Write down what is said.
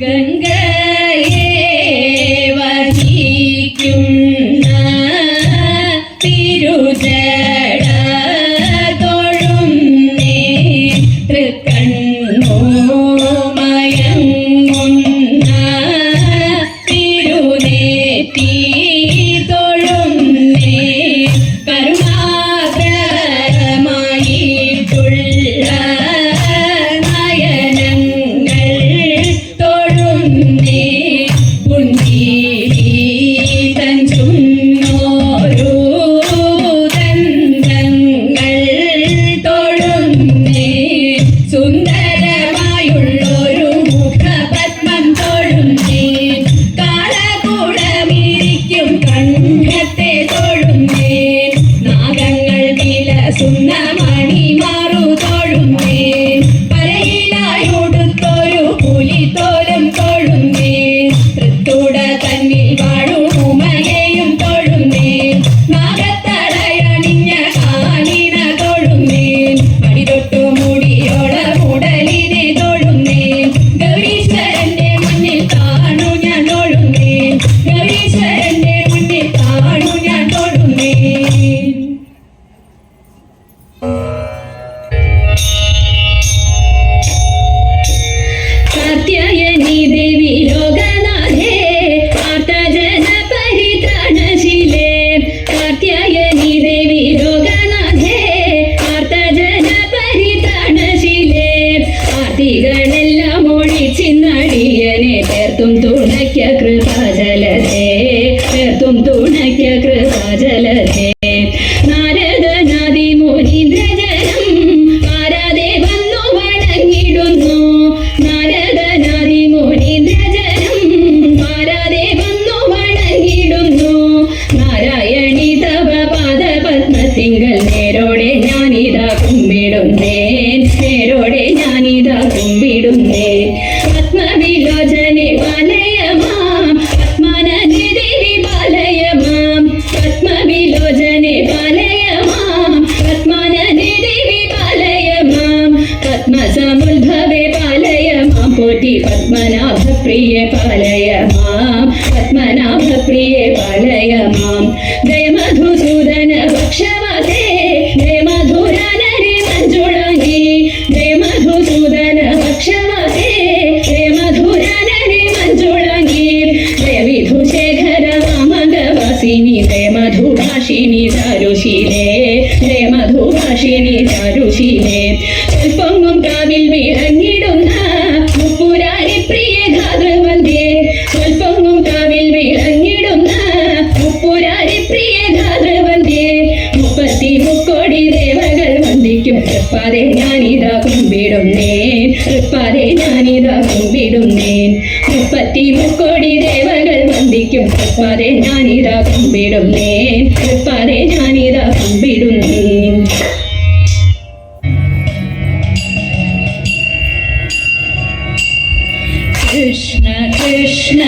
ഗംഗയെ വഹിക്കുന്ന തിരുജട തൊഴുന്നേ തൃക്കണ്ണു മയങ്ങുന്ന തിരുനേറ്റി തൊഴുന്നേ കരുണാദ്രമായിട്ടുള്ള നയനങ്ങൾ തൊഴുന്നേ പുഞ്ചിരി തൻ ചുന്നോരു ദന്തങ്ങൾ തൊഴുന്നേ സുന്ദരമായുള്ളൊരു മുഖപത്മം തൊഴുന്നേ കാളകൂടമിരിക്കും കണ്ഠത്തെ തൊഴുന്നേ നാഗങ്ങൾ വിലസുന്ന മണിമാറു തൊഴുന്നേ പരയിലായുടുത്തൊരു പുലിത്തോലും തൊഴുന്നേ തൃത്തുട തന്നിൽ വാഴും ഉമയെയും തൊഴുന്നേ നാഗത്തടയണിഞ്ഞ കാലിന തൊഴുന്നേ അടിതൊട്ടു മുടിയോട മുടലിനെ തൊഴുന്നേ ഗൗരീശ്വരന്റെ മുന്നിൽ കാണു ഞാൻ തൊഴുന്നേ ഗൗരീശ്വരന്റെ മുന്നിൽ കാണു ഞാൻ തൊഴുന്നേ. കാർത്യായനി ദേവി ലോകനാഥേ ആർത്തജന പരിത്രാണശീലേ കാർത്യായനി ദേവി ലോകനാഥേ ആർത്തജന പരിത്രാണശീലേ ആർത്തികളെല്ലാം ഒഴിച്ചിന്നടിയനെ പേർത്തും തുണയ്ക്ക കൃപാജലധേ പേർത്തും തുണയ്ക്ക കൃപാജലധേ നാരദനാദി മുനീന്ദ്രജനം ആരാധേ വന്നു വണങ്ങിടുന്നു നാരദനാദി മുനീന്ദ്രജനം ആരാധേ വന്നു വണങ്ങിടുന്നു നാരായണി തവ പാദപത്മത്തിങ്കൽ നേരോടെ ഞാനിതാ കുമ്പിടുന്നേ നേരോടെ ഞാനിതാ കുമ്പിടുന്നേ പത്മവിലോചനെ പാലയമാം പത്മനനിധി വിപാലയമാം പത്മവിലോചനെ പാലയമാം പത്മനനിധി വിപാലയമാം പത്മസമുദ്ഭവേ പാലയമാം പോറ്റി പത്മനാഭപ്രിയെ പാലയമാം പത്മനാഭപ്രിയെ പാലയമാം ജയ മധുസൂദന ഭക്ഷവതേ ജയ മധുരാനരി മഞ്ജുളാംഗി ജയ മധുസൂദന ഭക്ഷവതേ ജയ മധുരാനരി മഞ്ജുളാംഗി ജയ വിധുശേഖര വാമകവാസിനി ജയ മധുഭാഷിണി ചാരുശീലേ ജയ മധുഭാഷിണി ചാരുശീലേ സ്വൽപ്പൊങ്ങും കാവിൽ വിളങ്ങിടുന്ന മുപ്പുരാരി പ്രിയ ഘാതൃവന്ധ്യേ സ്വൽപ്പൊങ്ങും കാവിൽ വിളങ്ങിടുന്ന മുപ്പുരാരി പ്രിയ ഘാതൃവന്ധ്യേ മുപ്പത്തി മുക്കോടി ദേവകൾ വന്ദിക്കും തൃപ്പാതെ ഞാനിതാ കുമ്പിടുന്നേൻ തൃപ്പാതെ ഞാനിതാ കുമ്പിടുന്നേൻ മുപ്പത്തി മുക്കോടി ദേവകൾ വന്ദിക്കും തൃപ്പാതെ ഞാനിതാ കുമ്പിടുന്നേൻ തൃപ്പാതെ ഞാനിതാ കുമ്പിടുന്നേൻ. കൃഷ്ണ കൃഷ്ണ